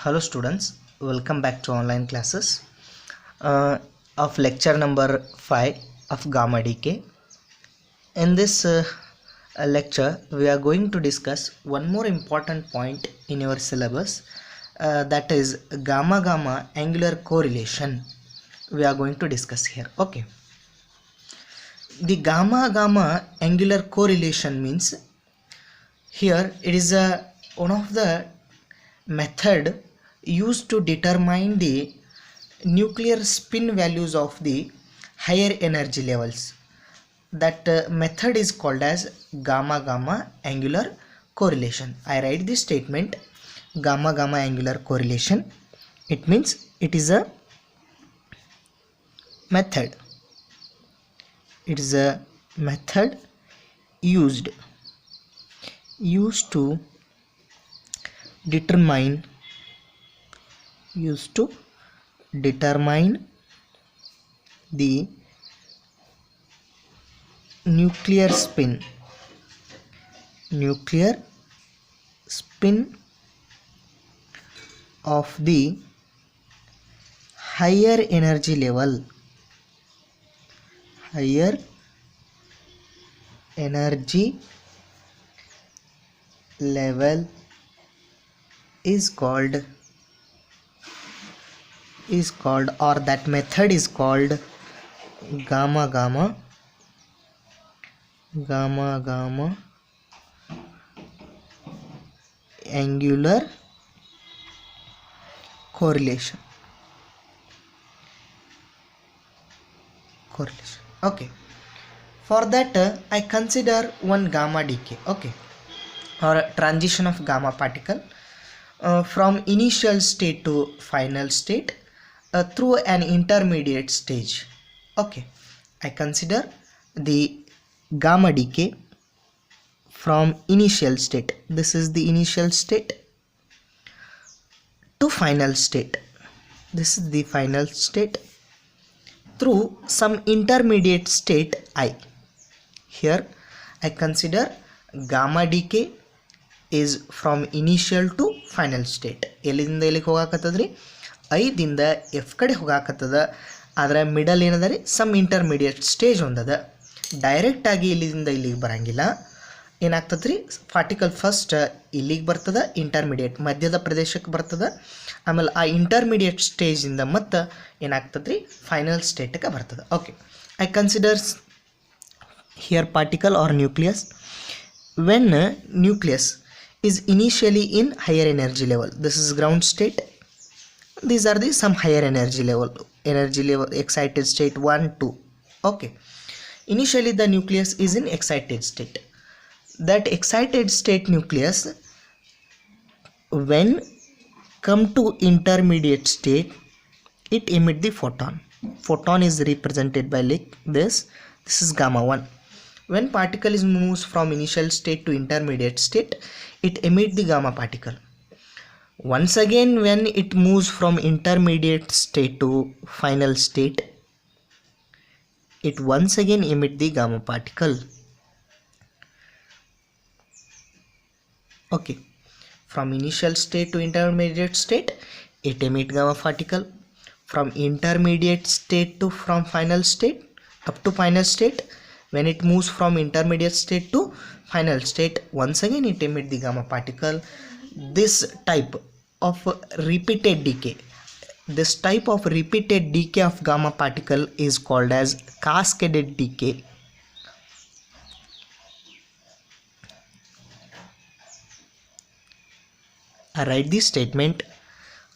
Hello students, welcome back to online classes of lecture number 5 of Gamma Decay. In this lecture, we are going to discuss one more important point in your syllabus, that is gamma-gamma angular correlation. We are going to discuss here. Okay. The gamma-gamma angular correlation means here it is one of the method used to determine the nuclear spin values of the higher energy levels. That method is called as gamma-gamma angular correlation. I write this statement, gamma-gamma angular correlation. It means it is a method. It is a method used to determine the nuclear spin of the higher energy level is called, or that method is called gamma-gamma angular correlation. Okay, for that I consider one gamma decay, okay, or a transition of gamma particle from initial state to final state through an intermediate stage. Okay, I consider the gamma decay from initial state, this is the initial state, to final state, this is the final state, through some intermediate state I. Here I consider gamma decay is from initial to final state. ಎಲ್ಲಿಂದ ಎಲ್ಲಿಗೆ ಹೋಗಾಕತ್ತದ್ರಿ, ಐದಿಂದ F ಕಡೆ ಹೋಗಾಕತ್ತದ. ಅದರ middle ಏನದ ರೀ, some intermediate stage ಒಂದದ. ಡೈರೆಕ್ಟಾಗಿ ಇಲ್ಲಿಂದ ಇಲ್ಲಿಗೆ ಬರಂಗಿಲ್ಲ, ಏನಾಗ್ತದೆ ರೀ, ಪಾರ್ಟಿಕಲ್ ಫಸ್ಟ್ ಇಲ್ಲಿಗೆ ಬರ್ತದೆ, ಇಂಟರ್ಮೀಡಿಯೇಟ್ ಮಧ್ಯದ ಪ್ರದೇಶಕ್ಕೆ ಬರ್ತದೆ, ಆಮೇಲೆ ಆ ಇಂಟರ್ಮೀಡಿಯೇಟ್ ಸ್ಟೇಜಿಂದ ಮತ್ತು ಏನಾಗ್ತದೆ ರೀ, ಫೈನಲ್ ಸ್ಟೇಟ್ಗೆ ಬರ್ತದೆ. Okay, I considers here particle or nucleus. When nucleus is initially in higher energy level, this is ground state, these are the some higher energy level excited state 1 2. Okay, initially the nucleus is in excited state. That excited state nucleus when come to intermediate state, it emit the photon is represented by like this is gamma 1. When particle is moves from initial state to intermediate state, it emit the gamma particle. Once again when it moves from intermediate state to final state, it once again emit the gamma particle. Okay, from initial state to intermediate state, it emit gamma particle. From intermediate state to from final state up to final state, when it moves from intermediate state to final state, once again it emit the gamma particle. This type of repeated decay of gamma particle is called as cascaded decay. I write this statement.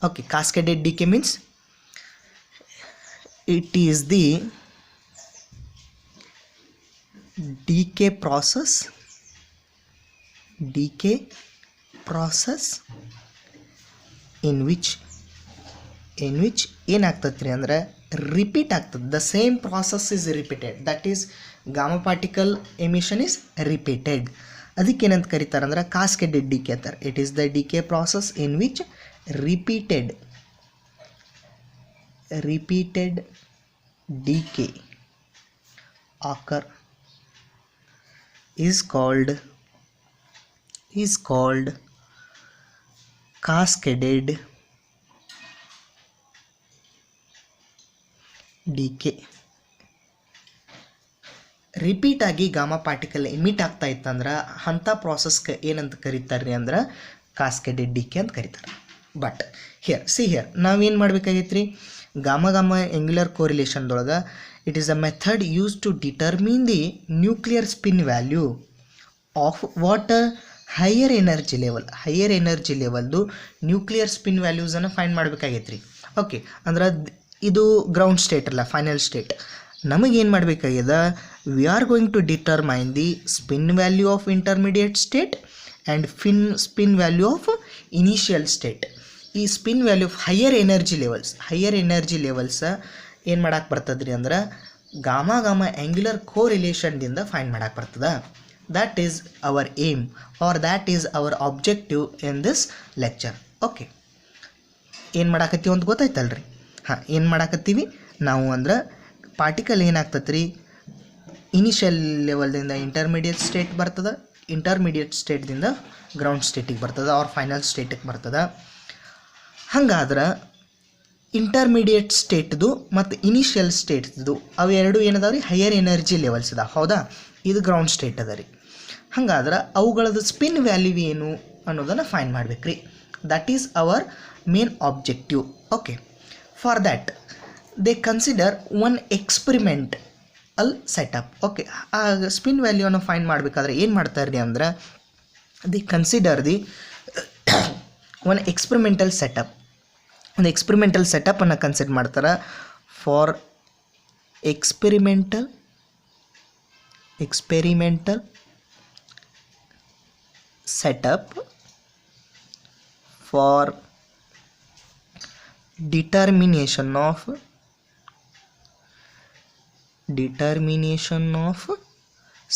Okay, cascaded decay means it is the decay process in which ಏನಾಗ್ತದ್ರಿ ಅಂದ್ರೆ repeat ಆಗ್ತದೆ. The same process is repeated, that is gamma particle emission is repeated. ಅದಕ್ಕೆ ಏನಂತ ಕರೀತಾರೆ ಅಂದ್ರೆ cascaded decay ಅಂತಾರೆ. It is the decay process in which repeated decay occur is called cascaded decay repeat ಆಗಿ gamma particle emit ಆಗ್ತಾ ಇತ್ತಂದ್ರೆ ಅಂಥ ಪ್ರಾಸೆಸ್ಗೆ ಏನಂತ ಕರೀತಾರೆ ರೀ ಅಂದ್ರೆ ಕಾಸ್ಕೇಡೆಡ್ ಡಿ ಕೆ ಅಂತ ಕರೀತಾರೆ. ಬಟ್ ಹಿಯರ್ ನಾವೇನು ಮಾಡ್ಬೇಕಾಗೈತೆ ರೀ, ಗಾಮಾ ಆಂಗ್ಯುಲರ್ ಕೋರಿಲೇಷನ್ದೊಳಗೆ it is a method use to determine the nuclear spin value of what higher energy ಲೆವೆಲ್ದು ನ್ಯೂಕ್ಲಿಯರ್ ಸ್ಪಿನ್ ವ್ಯಾಲ್ಯೂಸನ್ನು ಫೈಂಡ್ ಮಾಡಬೇಕಾಗೈತೆ ರೀ. ಓಕೆ, ಅಂದ್ರೆ ಇದು ಗ್ರೌಂಡ್ ಸ್ಟೇಟ್ ಅಲ್ಲ, ಫೈನಲ್ ಸ್ಟೇಟ್. ನಮಗೇನು ಮಾಡಬೇಕಾಗ್ಯದ, we are going to determine the spin value of intermediate state and spin value of initial state. ಈ spin value of higher energy levels ಏನು ಮಾಡಕ್ಕೆ ಬರ್ತದೆ ರೀ ಅಂದ್ರೆ ಗಾಮಾ ಆ್ಯಂಗ್ಯುಲರ್ ಕೋರಿಲೇಷನ್ದಿಂದ ಫೈಂಡ್ ಮಾಡಕ್ಕೆ ಬರ್ತದೆ. That is our aim or that is our objective in this lecture. Okay, ಏನು ಮಾಡಾಕತ್ತೀವಿ ಅಂತ ಗೊತ್ತಾಯ್ತಲ್ರಿ. ಏನು ಮಾಡಾಕತ್ತೀವಿ ನಾವು ಅಂದ್ರೆ ಪಾರ್ಟಿಕಲ್ ಏನಾಗ್ತದೆ ರೀ, ಇನಿಷಿಯಲ್ ಲೆವೆಲ್ದಿಂದ ಇಂಟರ್ಮೀಡಿಯೇಟ್ ಸ್ಟೇಟ್ ಬರ್ತದೆ, ಇಂಟರ್ಮೀಡಿಯೇಟ್ ಸ್ಟೇಟ್ದಿಂದ ಗ್ರೌಂಡ್ ಸ್ಟೇಟಿಗೆ ಬರ್ತದೆ ಆರ್ ಫೈನಲ್ ಸ್ಟೇಟಿಗೆ ಬರ್ತದೆ. ಹಂಗಾದ್ರೆ ಇಂಟರ್ಮೀಡಿಯೇಟ್ ಸ್ಟೇಟ್ದು ಮತ್ತು ಇನಿಷಿಯಲ್ ಸ್ಟೇಟ್ದು ಅವೆರಡು ಏನದಾವ ರೀ, ಹೈಯರ್ ಎನರ್ಜಿ ಲೆವೆಲ್ಸ್ ಅದ, ಹೌದಾ? ಇದು ಗ್ರೌಂಡ್ ಸ್ಟೇಟ್ ಅದ ರೀ. ಹಂಗಾದ್ರೆ ಅವುಗಳದ್ದು ಸ್ಪಿನ್ ವ್ಯಾಲ್ಯೂ ಏನು ಅನ್ನೋದನ್ನು ಫೈಂಡ್ ಮಾಡ್ಬೇಕು ರೀ. That is our main objective. Okay, for that they consider one experimental setup. Okay, ಆ ಸ್ಪಿನ್ ವ್ಯಾಲ್ಯೂವನ್ನು ಫೈಂಡ್ ಮಾಡಬೇಕಾದ್ರೆ ಏನು ಮಾಡ್ತಾರೆ ರೀ ಅಂದ್ರೆ the consider the one experimental setup. ಒಂದು ಎಕ್ಸ್ಪರಿಮೆಂಟಲ್ ಸೆಟಪ್ಪನ್ನು ಕನ್ಸಿಡರ್ ಮಾಡ್ತಾರೆ. For experimental setup for determination of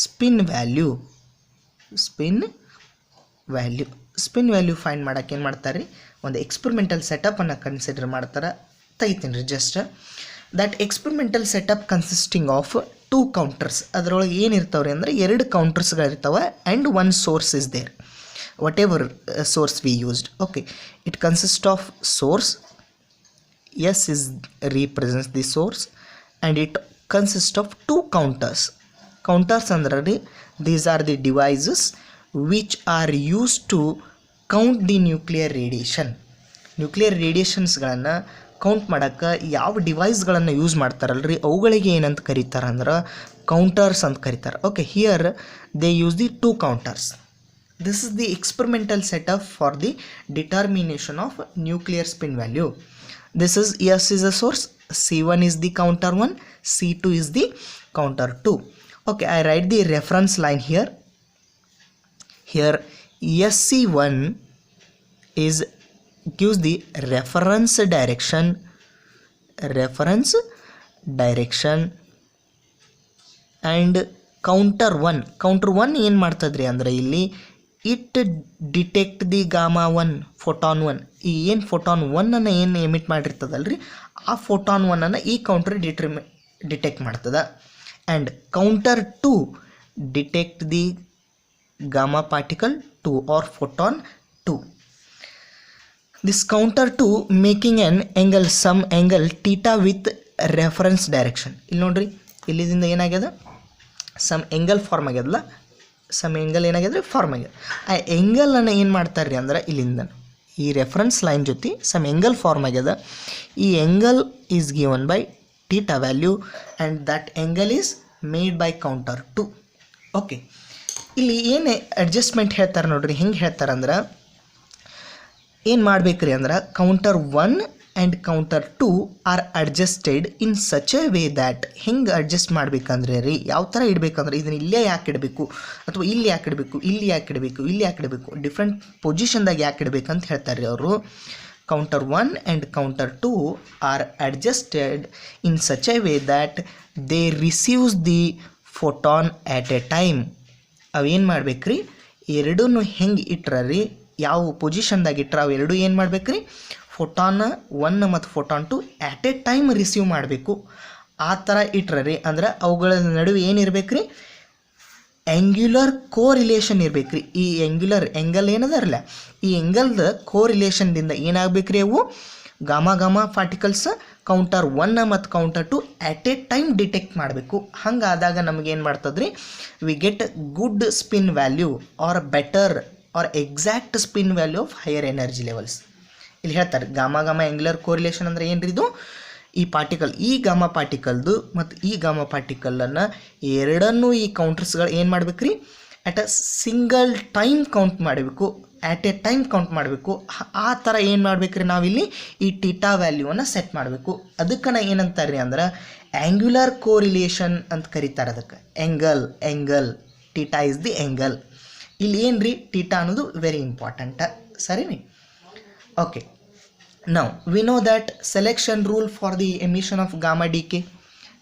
spin value find ಮಾಡೋಕೆ ಏನು ಮಾಡ್ತಾರೆ ರೀ, ಒಂದು ಎಕ್ಸ್ಪರಿಮೆಂಟಲ್ ಸೆಟಪ್ಪನ್ನು ಕನ್ಸಿಡರ್ ಮಾಡ್ತಾರೆ. ತೆಗಿತೀನಿ ರೀ just. That experimental setup consisting of 2 counters. ಅದರೊಳಗೆ ಏನಿರ್ತಾವ್ರಿ ಅಂದರೆ 2 ಕೌಂಟರ್ಸ್ಗಳಿರ್ತಾವೆ and 1 source is there, whatever source we used. Okay, it consist of source. S represents the source and it consists of 2 counters. Counters ಅಂದ್ರೆ ರೀ, these are the devices which are used to count the nuclear radiation. Nuclear ರೇಡಿಯೇಷನ್ಸ್ಗಳನ್ನು count ಮಾಡೋಕ್ಕೆ ಯಾವ ಡಿವೈಸ್ಗಳನ್ನು use ಮಾಡ್ತಾರಲ್ರಿ ಅವುಗಳಿಗೆ ಏನಂತ ಕರೀತಾರೆ ಅಂದ್ರೆ counters ಅಂತ ಕರೀತಾರೆ. Okay, here they use the 2 counters. This is the experimental setup for the determination of nuclear spin value. This is S is a source, C1 is the counter 1, C2 is the counter 2. Okay, I write the reference line here. Here SC1 gives the reference direction and counter 1 ಏನು ಮಾಡ್ತದ್ರಿ ಅಂದರೆ ಇಲ್ಲಿ it detect the gamma 1 photon 1. ಈ ಏನು photon 1 ಏನು emit ಮಾಡಿರ್ತದಲ್ರಿ ಆ photon 1 ಈ counter detect ಮಾಡ್ತದೆ. And counter 2 detect the gamma particle 2 or photon 2. This counter 2 making an angle some angle theta with reference direction. ಇಲ್ಲಿ ನೋಡ್ರಿ, ಇಲ್ಲಿದಿಂದ ಏನಾಗ್ಯದ ಸಮ್ ಆ್ಯಂಗಲ್ ಫಾರ್ಮ್ ಆಗ್ಯದಲ್ಲ, ಸಮ್ ಆ್ಯಂಗಲ್ ಏನಾಗಿದೆ ಫಾರ್ಮ್ ಆಗ್ಯದ. ಆ ಆ್ಯಂಗಲನ್ನು ಏನು ಮಾಡ್ತಾರೆ ರೀ ಅಂದ್ರೆ ಇಲ್ಲಿಂದ ಈ ರೆಫರೆನ್ಸ್ ಲೈನ್ ಜೊತೆ ಸಮ್ ಆ್ಯಂಗಲ್ ಫಾರ್ಮ್ ಆಗ್ಯದ. ಈ angle is given by theta value and that angle is made by counter 2. Okay, ಇಲ್ಲಿ ಏನು ಅಡ್ಜಸ್ಟ್ಮೆಂಟ್ ಹೇಳ್ತಾರೆ ನೋಡ್ರಿ, ಹೆಂಗೆ ಹೇಳ್ತಾರೆ ಅಂದ್ರೆ ಏನು ಮಾಡ್ಬೇಕ್ರಿ ಅಂದ್ರೆ counter 1 and counter 2 are adjusted in such a way that. ಹೆಂಗೆ ಅಡ್ಜಸ್ಟ್ ಮಾಡ್ಬೇಕಂದ್ರೆ ರೀ, ಯಾವ ಥರ ಇಡಬೇಕಂದ್ರೆ ಇದನ್ನು ಇಲ್ಲೇ ಯಾಕೆ ಇಡಬೇಕು ಅಥವಾ ಇಲ್ಲಿ ಯಾಕೆ ಇಡಬೇಕು, ಇಲ್ಲಿ ಯಾಕೆ ಇಡಬೇಕು, ಡಿಫ್ರೆಂಟ್ ಪೊಸಿಷನ್ದಾಗ ಯಾಕೆ ಇಡಬೇಕಂತ ಹೇಳ್ತಾರೆ ರೀ ಅವರು. Counter 1 and counter 2 are adjusted in such a way that they receives the photon at a time. ಅವೇನು ಮಾಡ್ಬೇಕ್ರಿ, ಎರಡೂ ಹೆಂಗೆ ಇಟ್ರ ರೀ, ಯಾವ ಪೊಸಿಷನ್ದಾಗ ಇಟ್ರ ಅವೆರಡು ಏನು ಮಾಡ್ಬೇಕ್ರಿ, ಫೋಟಾನ್ 1 ಮತ್ತು photon 2 at a time receive ಮಾಡಬೇಕು. ಆ ಥರ ಇಟ್ರ ರೀ ಅಂದ್ರೆ ಅವುಗಳ ನಡುವೆ ಏನಿರ್ಬೇಕು ರೀ, ಆ್ಯಂಗ್ಯುಲರ್ ಕೋರಿಲೇಷನ್ ಇರ್ಬೇಕು ರೀ. ಈ ಆ್ಯಂಗಲ್ ಏನದಾರಲ್ಲ ಈ ಆ್ಯಂಗಲ್ದ ಕೋರಿಲೇಷನ್ದಿಂದ ಏನಾಗಬೇಕು ರೀ, ಅವು ಗಾಮಾ ಪಾರ್ಟಿಕಲ್ಸ್ ಕೌಂಟರ್ 1 ಮತ್ತು counter 2 at a time detect ಮಾಡಬೇಕು. ಹಂಗಾದಾಗ ನಮಗೇನು ಮಾಡ್ತದ್ರಿ, we get good spin value or better or exact spin value of higher energy levels. ಇಲ್ಲಿ ಹೇಳ್ತಾರೆ ಗಾಮಾ ಆ್ಯಂಗ್ಯುಲರ್ ಕೋರಿಲೇಷನ್ ಅಂದರೆ ಏನ್ರಿ ಇದು, ಈ ಪಾರ್ಟಿಕಲ್ ಈ ಗಾಮಾ ಪಾರ್ಟಿಕಲ್ದು ಮತ್ತು ಈ ಗಾಮಾ ಪಾರ್ಟಿಕಲನ್ನು ಎರಡನ್ನೂ ಈ ಕೌಂಟರ್ಸ್ಗಳು ಏನು ಮಾಡ್ಬೇಕ್ರಿ, at a single time count ಮಾಡಬೇಕು, ಆಟ್ ಎ ಟೈಮ್ ಕೌಂಟ್ ಮಾಡಬೇಕು. ಆ ಥರ ಏನು ಮಾಡ್ಬೇಕ್ರಿ, ನಾವಿಲ್ಲಿ ಈ ಟೀಟಾ ವ್ಯಾಲ್ಯೂವನ್ನು ಸೆಟ್ ಮಾಡಬೇಕು. ಅದಕ್ಕೆ ಏನಂತಾರೆ ರೀ ಅಂದ್ರೆ ಆ್ಯಂಗ್ಯುಲರ್ ಕೋರಿಲೇಷನ್ ಅಂತ ಕರೀತಾರೆ. ಅದಕ್ಕೆ angle theta is the angle. ಇಲ್ಲಿ ಏನು ರೀ ಟೀಟಾ ಅನ್ನೋದು ವೆರಿ ಇಂಪಾರ್ಟೆಂಟ್, ಸರಿ ರೀ. Okay, now we know that selection rule for the emission of gamma D K.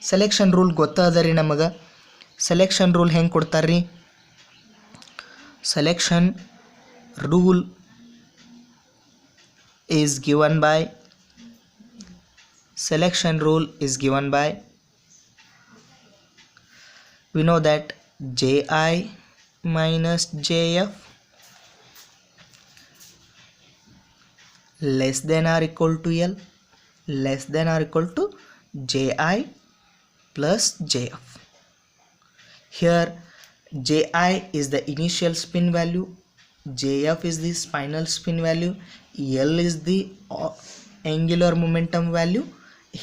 Selection rule ಗೊತ್ತದ ರೀ ನಮಗೆ. ಸೆಲೆಕ್ಷನ್ ರೂಲ್ ಹೆಂಗೆ ಕೊಡ್ತಾರೆ ರೀ, selection rule is given by we know that ji minus jf less than or equal to L less than or equal to ji plus jf. Here ji is the initial spin value, jf is the final spin value, L is the angular momentum value.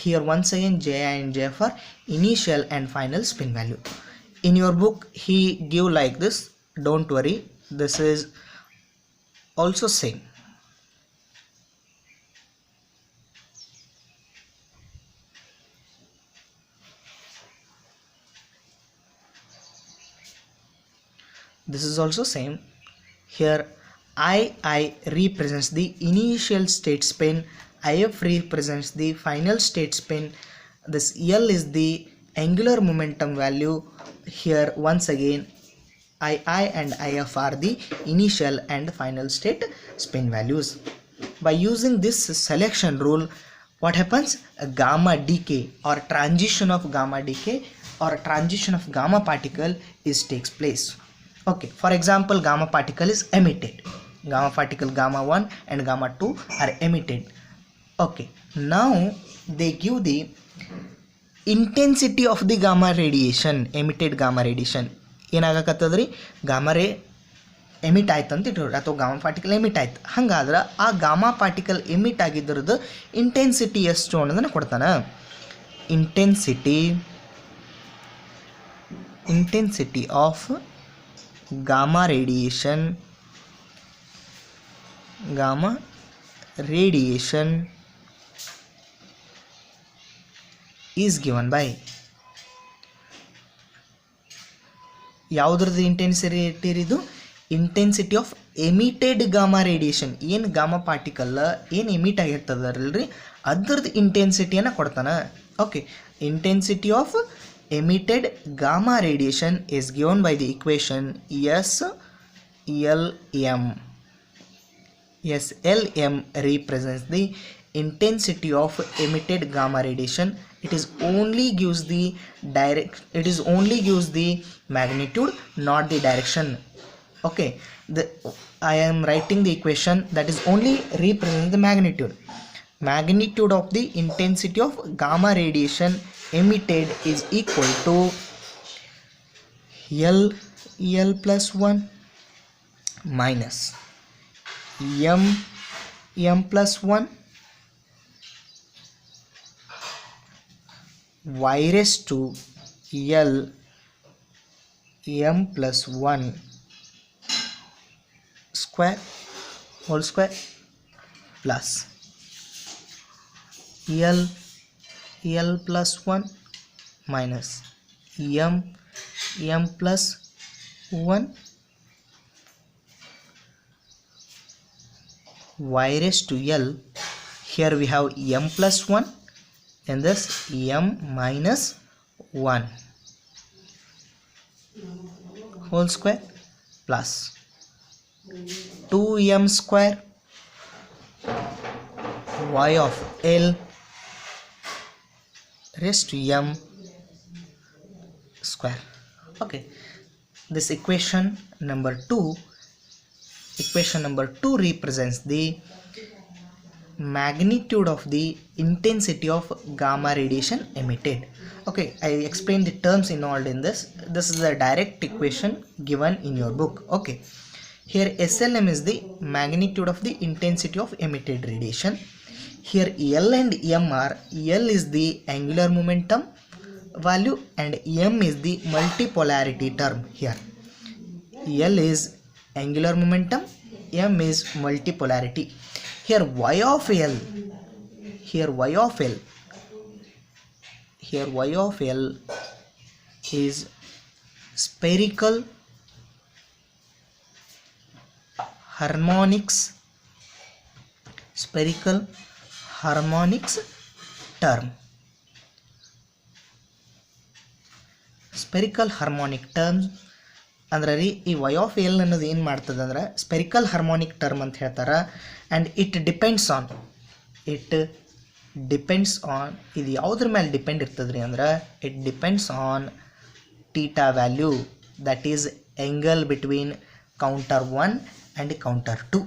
Here once again ji and jf are initial and final spin value. In your book he give like this, don't worry, this is also same. This is also same. Here I represents the initial state spin, if represents the final state spin, this L is the angular momentum value. Here once again I and if are the initial and final state spin values. By using this selection rule, what happens, a gamma decay or transition of gamma decay or transition of gamma particle is takes place. Okay, for example gamma particle is emitted, gamma particle gamma 1 and gamma 2 are emitted. Okay, now they give the intensity of the gamma radiation, emitted gamma radiation. ಏನಾಗಕತ್ತದ್ರಿ, gamma ray emit ಆಯ್ತು ಅಂತ ಇಟ್ರು, ಅಥವಾ gamma particle emit ಆಯ್ತು. ಹಂಗಾದ್ರೆ ಆ gamma particle emit ಆಗಿದ್ರದ್ದು intensity ಎಷ್ಟು ಅನ್ನೋದನ್ನು ಕೊಡ್ತಾನೆ. Intensity of gamma radiation is given by ಯಾವುದ್ರದ್ದು ಇಂಟೆನ್ಸಿಟಿ ಇದು, intensity of emitted gamma radiation. ಏನು ಗಾಮಾ ಪಾರ್ಟಿಕಲ್ ಏನು ಎಮಿಟ್ ಆಗಿರ್ತದಲ್ರಿ ಅದ್ರದ್ದು ಇಂಟೆನ್ಸಿಟಿಯನ್ನು ಕೊಡ್ತಾನೆ. Okay, intensity of emitted gamma radiation is given by the equation SLM. SLM represents the intensity of emitted gamma radiation. It is only gives the magnitude, not the direction. Okay, I am writing the equation that is only represents the magnitude of the intensity of gamma radiation emitted is equal to L plus 1 minus M plus 1 y raised to L M plus 1 square whole square plus L plus 1 minus M plus 1 y raised to L. Here we have M plus 1 and thus M minus 1 whole square plus 2M square y of L raised to M square. Okay, this equation number 2 represents the magnitude of the intensity of gamma radiation emitted. Okay, I explained the terms involved in this. This is a direct equation given in your book. Okay, here SLM is the magnitude of the intensity of emitted radiation. Here L and M are, L is the angular momentum value and M is the multipolarity term. Here L is angular momentum, M is multipolarity. Here Y of L, here Y of L, here Y of L is spherical harmonics, spherical harmonics term. Spherical harmonic terms ಅಂದ್ರೆ ರೀ ಈ Y of L ಅನ್ನೋದು ಏನು ಮಾಡ್ತದೆ ಅಂದ್ರೆ spherical harmonic term ಅಂತ ಹೇಳ್ತಾರೆ. And it depends on ಇದು ಯಾವುದ್ರ ಮೇಲೆ ಡಿಪೆಂಡ್ ಇರ್ತದೆ ರೀ ಅಂದ್ರೆ it depends on theta value, that is angle between counter 1 and counter 2.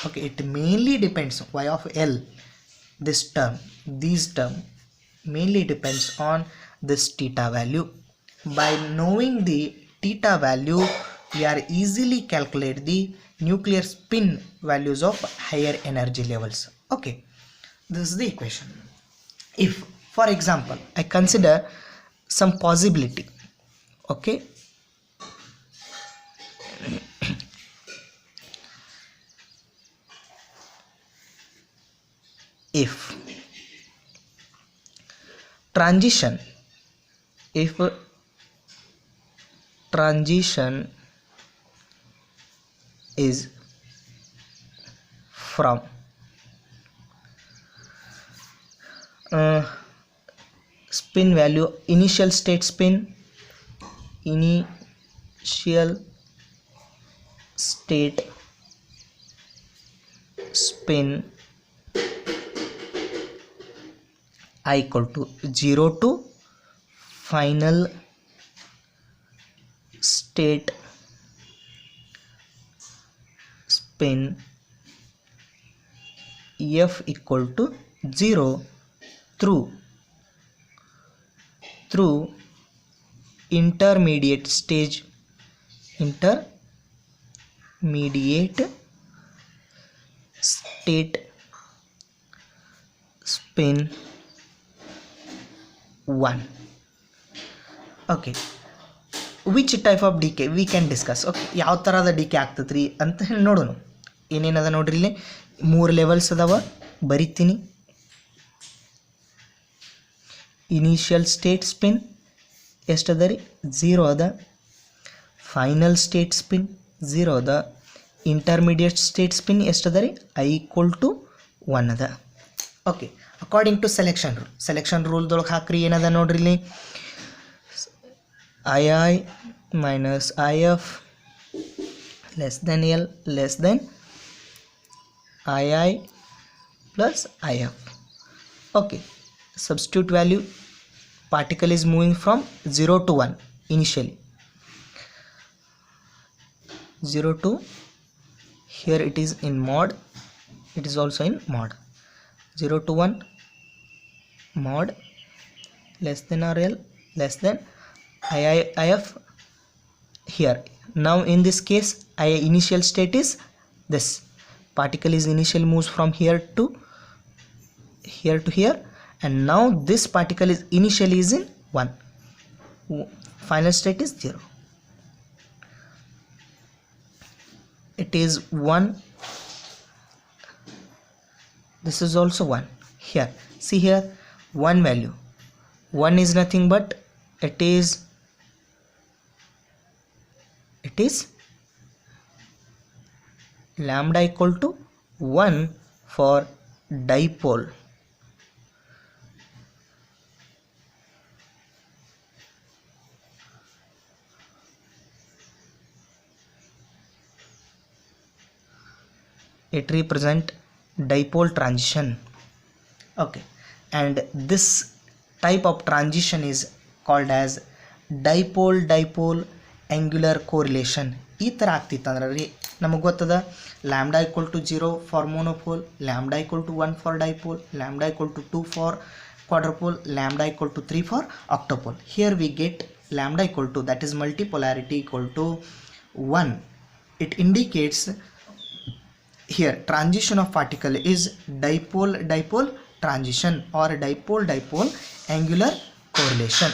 Okay, it mainly depends Y of L, this term, these term mainly depends on this theta value. By knowing the theta value, we are easily calculate the nuclear spin values of higher energy levels. Okay, this is the equation. If for example I consider some possibility, okay, if transition is from spin value, initial state spin I equal to 0 to final state spin F equal to 0 through intermediate state spin 1. Okay, which type of decay we can discuss. Okay, ಯಾವ ಥರದ DK ಆಗ್ತದ್ರಿ ಅಂತ ಹೇಳಿ ನೋಡೋಣ. ಏನೇನದ ನೋಡ್ರಿ, ಇಲ್ಲಿ 3 levels ಅದಾವ, ಬರಿತೀನಿ. ಇನಿಷಿಯಲ್ ಸ್ಟೇಟ್ ಸ್ಪಿನ್ ಎಷ್ಟದ ರೀ, 0 ಅದ. ಫೈನಲ್ ಸ್ಟೇಟ್ ಸ್ಪಿನ್ 0 ಅದ. ಇಂಟರ್ಮೀಡಿಯೇಟ್ ಸ್ಟೇಟ್ ಸ್ಪಿನ್ ಎಷ್ಟದ ರೀ, I equal to 1 ಅದ. ಓಕೆ, ಅಕಾರ್ಡಿಂಗ್ ಟು ಸೆಲೆಕ್ಷನ್ ರೂಲ್ದೊಳಗೆ ಹಾಕ್ರಿ. ಏನದ ನೋಡ್ರಿ ಇಲ್ಲಿ, II minus IF less than L less than II plus IF. Okay, substitute value, particle is moving from 0 to 1 initially. 0 to here it is in mod, it is also in mod. 0 to 1 mod less than or L less than IF. Here now in this case initial state is this, particle is initially moves from here to here, and now this particle is initially is in 1, final state is 0. It is 1, this is also 1. Here see, here 1 value, 1 is nothing but it is lambda equal to 1 for dipole. It represent dipole transition. Okay, and this type of transition is called as dipole angular correlation. ಈ ಥರ ಆಗ್ತಿತ್ತು ಅಂದ್ರೆ ರೀ ನಮಗೆ ಗೊತ್ತದ lambda equal to 0 for monopole, lambda equal to 1 for dipole, lambda equal to 2 for quadrupole, lambda equal to 3 for octopole. Here we get lambda equal to, that is multipolarity equal to 1. It indicates here transition of particle is dipole dipole transition or dipole dipole angular correlation.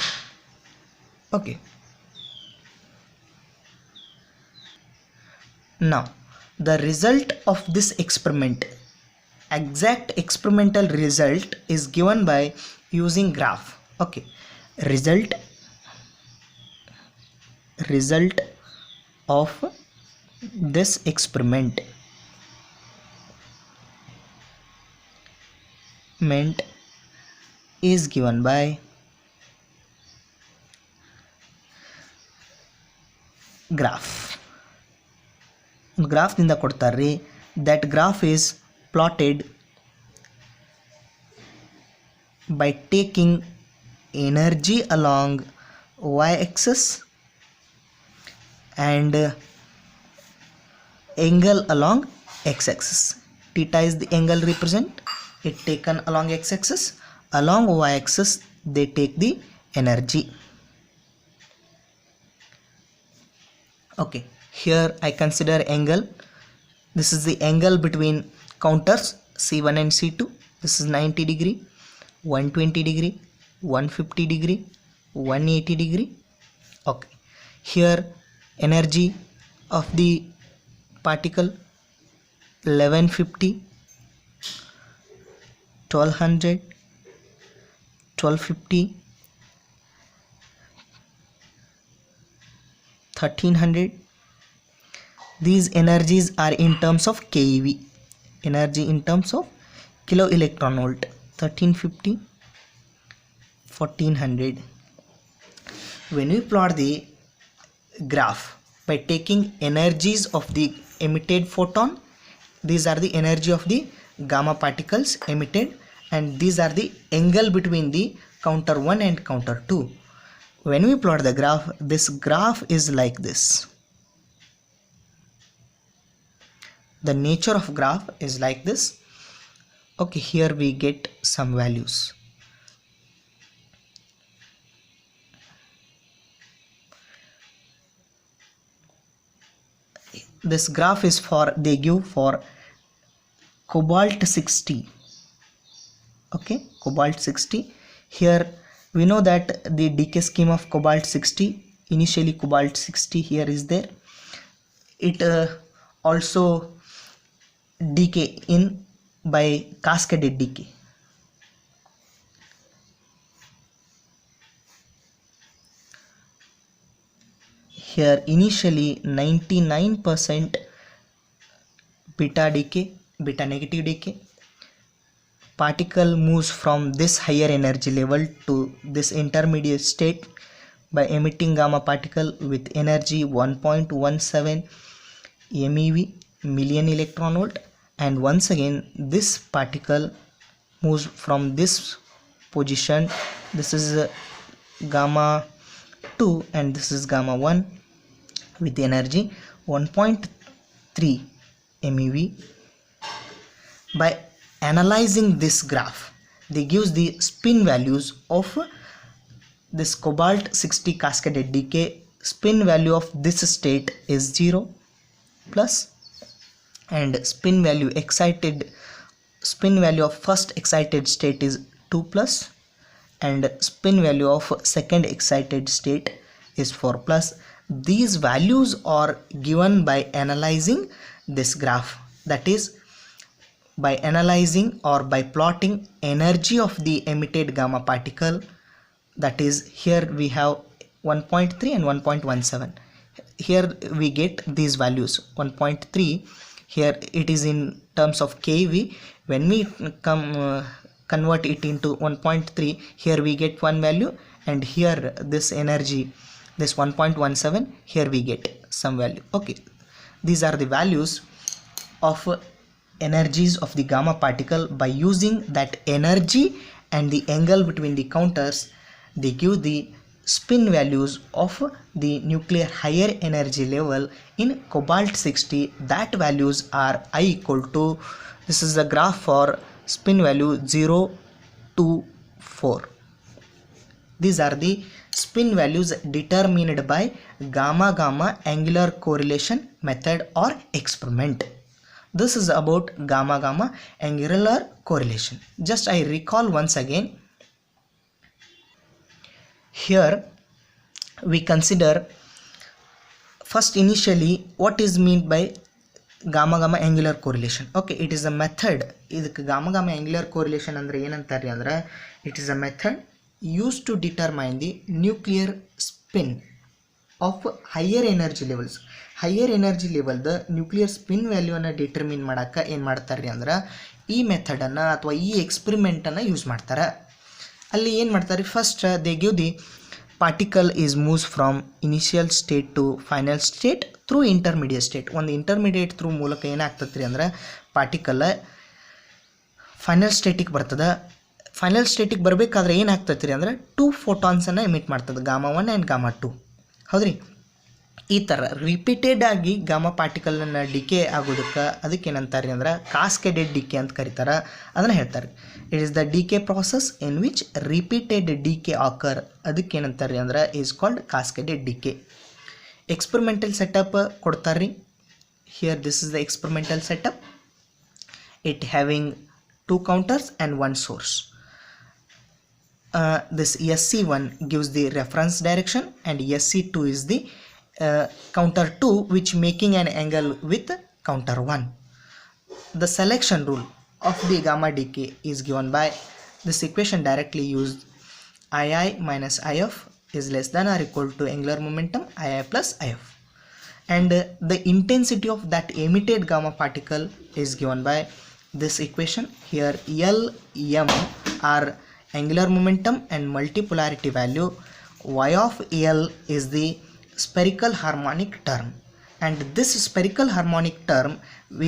Okay, now the result of this experiment, exact experimental result is given by using graph. Okay, result of this experiment is given by graph ದಿಂದ ಕೊಡ್ತಾರ್ರಿ. that graph is plotted by taking energy along y-axis and angle along x-axis. Theta is the angle represent, it taken along x-axis, along y-axis they take the energy. Okay, here I consider angle. This is the angle between counters C1 and C2. This is 90 degree, 120 degree, 150 degree, 180 degree. Okay, here energy of the particle 1150, 1200, 1250, 1300. These energies are in terms of keV, energy in terms of kilo electron volt. 1350, 1400. When we plot the graph by taking energies of the emitted photon, these are the energy of the gamma particles emitted, and these are the angle between the counter 1 and counter 2. When we plot the graph, this graph is like this. The nature of graph is like this. Okay, here we get some values. This graph is for, they give for cobalt 60. Okay, cobalt 60. Here we know that the decay scheme of cobalt 60, initially cobalt 60 here is there. It also decay in by cascaded decay. Here initially 99% beta decay, beta negative decay. Particle moves from this higher energy level to this intermediate state by emitting gamma particle with energy 1.17 MeV, million electron volt. And once again this particle moves from this position, this is gamma 2 and this is gamma 1 with energy 1.3 MeV. By analyzing this graph, they gives the spin values of this cobalt 60 cascaded decay. Spin value of this state is 0 plus, and spin value of first excited state is 2 plus, and spin value of second excited state is 4 plus. These values are given by analyzing this graph, that is by analyzing or by plotting energy of the emitted gamma particle. That is, here we have 1.3 and 1.17. Here we get these values 1.3. Here it is in terms of keV. When we convert it into 1.3, here we get one value, and here this energy, this 1.17, here we get some value. Okay, these are the values of energies of the gamma particle. By using that energy and the angle between the counters, they give the spin values of the nuclear higher energy level in cobalt 60. That values are I equal to, this is the graph for spin value 0 to 4. These are the spin values determined by gamma angular correlation method or experiment. This is about gamma angular correlation. Just I recall once again. Here we consider first initially what is meant by gamma angular correlation. Okay, it is a method. ಇದಕ್ಕೆ gamma angular correlation ಅಂದ್ರೆ ಏನಂತಾರೆ ಅಂದ್ರೆ it is a method used to determine the nuclear spin of higher energy levels. higher energy level the nuclear spin value ಅನ್ನು determine ಮಾಡಕ್ಕೆ ಏನು ಮಾಡ್ತಾರೆ ಅಂದ್ರೆ ಈ ಮೆಥಡ್ ಅನ್ನು ಅಥವಾ ಈ ಎಕ್ಸ್ಪೆರಿಮೆಂಟ್ ಅನ್ನು ಯೂಸ್ ಮಾಡ್ತಾರೆ. ಅಲ್ಲಿ ಏನು ಮಾಡ್ತಾರೆ, first they give the particle is moves from initial state to final state through intermediate state. ಒಂದು ಇಂಟರ್ಮೀಡಿಯೇಟ್ ಥ್ರೂ ಮೂಲಕ ಏನಾಗ್ತದೆ ರೀ ಅಂದ್ರೆ ಪಾರ್ಟಿಕಲ್ ಫೈನಲ್ ಸ್ಟೇಟಿಗೆ ಬರ್ತದೆ. ಫೈನಲ್ ಸ್ಟೇಟಿಗೆ ಬರಬೇಕಾದ್ರೆ ಏನಾಗ್ತದೆ ರೀ ಅಂದ್ರೆ 2 ಫೋಟಾನ್ಸನ್ನು ಎಮಿಟ್ ಮಾಡ್ತದೆ, gamma 1 ಆ್ಯಂಡ್ gamma 2. ಹೌದ್ರಿ, ಈ ಥರ ರಿಪೀಟೆಡ್ ಆಗಿ ಗಾಮಾ ಪಾರ್ಟಿಕಲನ್ನು ಡಿಕೆ ಆಗೋದಕ್ಕೆ ಅದಕ್ಕೆ ಏನಂತಾರೆ ಅಂದ್ರೆ ಕಾಸ್ಕೆಡೆಡ್ ಡಿಕೆ ಅಂತ ಕರೀತಾರೆ. ಅದನ್ನು ಹೇಳ್ತಾರೆ it is the decay process in which repeated decay occur. ಅದಕ್ಕೆ ಏನಂತಾರೆ ಅಂದ್ರೆ is called cascaded decay. Experimental setup ಕೊಡ್ತಾರೆ. Here this is the experimental setup. It having 2 counters and 1 source. This SC1 gives the reference direction and SC2 is the counter 2 which making an angle with counter 1. The selection rule of the gamma decay is given by this equation directly used. II minus IF is less than or equal to angular momentum II plus IF, and the intensity of that emitted gamma particle is given by this equation. Here L m are angular momentum and multipolarity value. Y of L is the spherical harmonic term, and this spherical harmonic term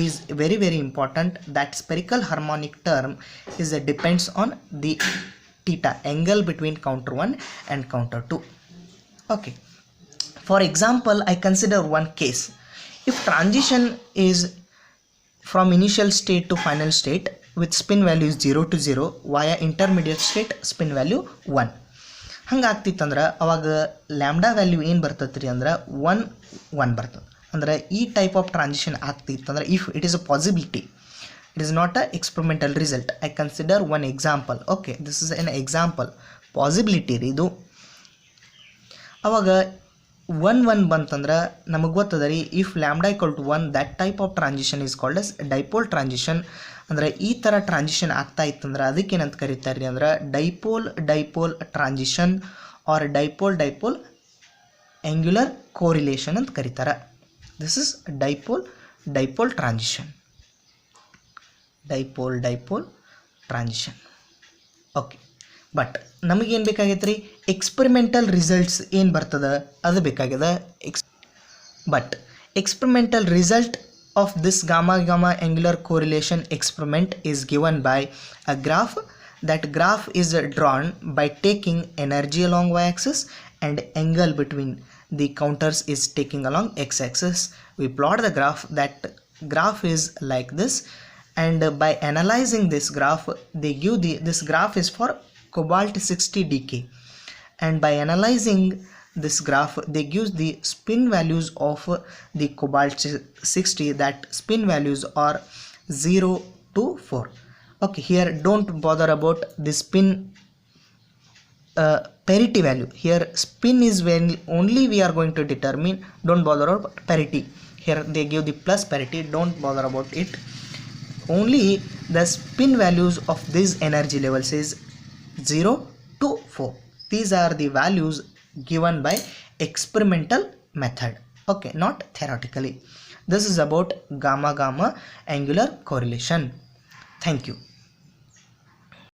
is very important. That spherical harmonic term is depends on the theta angle between counter 1 and counter 2. Okay, for example I consider one case. If transition is from initial state to final state with spin value is 0 to 0 via intermediate state spin value 1. ಹಂಗೆ ಆಗ್ತಿತ್ತಂದ್ರೆ ಅವಾಗ lambda value ಏನು ಬರ್ತದೆ ರೀ ಅಂದ್ರೆ 1 ಬರ್ತದೆ. ಅಂದ್ರೆ ಈ type of transition ಆಗ್ತಿತ್ತಂದ್ರೆ if it is a possibility, it is not a experimental result. I consider one example. Okay, this is an example, possibility ರೀ ಇದು. ಅವಾಗ 1 ಬಂತಂದ್ರೆ ನಮಗೆ ಗೊತ್ತದ ರೀ if lambda equal to 1 that type of transition is called as dipole transition. ಅಂದರೆ ಈ ಥರ ಟ್ರಾನ್ಸಿಷನ್ ಆಗ್ತಾ ಇತ್ತಂದ್ರೆ ಅದಕ್ಕೇನಂತ ಕರೀತಾರೆ ರೀ ಅಂದ್ರೆ dipole transition or dipole angular correlation ಅಂತ ಕರೀತಾರೆ. This is dipole transition. Dipole transition. Okay, but ನಮಗೇನು ಬೇಕಾಗೈತೆ ರೀ ಎಕ್ಸ್ಪೆರಿಮೆಂಟಲ್ ರಿಸಲ್ಟ್ಸ್ ಏನು ಬರ್ತದೆ ಅದು ಬೇಕಾಗ್ಯದ. But experimental result of this gamma angular correlation experiment is given by a graph. That graph is drawn by taking energy along y-axis and angle between the counters is taking along x-axis. We plot the graph. That graph is like this, and by analyzing this graph they give this graph is for cobalt 60 decay, and by analyzing this graph they give the spin values of the cobalt 60. That spin values are 0 to 4. Okay, here don't bother about the spin parity value. Here spin is when only we are going to determine. Don't bother about parity. Here they give the plus parity, don't bother about it. Only the spin values of these energy levels is 0 to 4. These are the values given by experimental method. Okay, not theoretically. This is about gamma angular correlation. Thank you.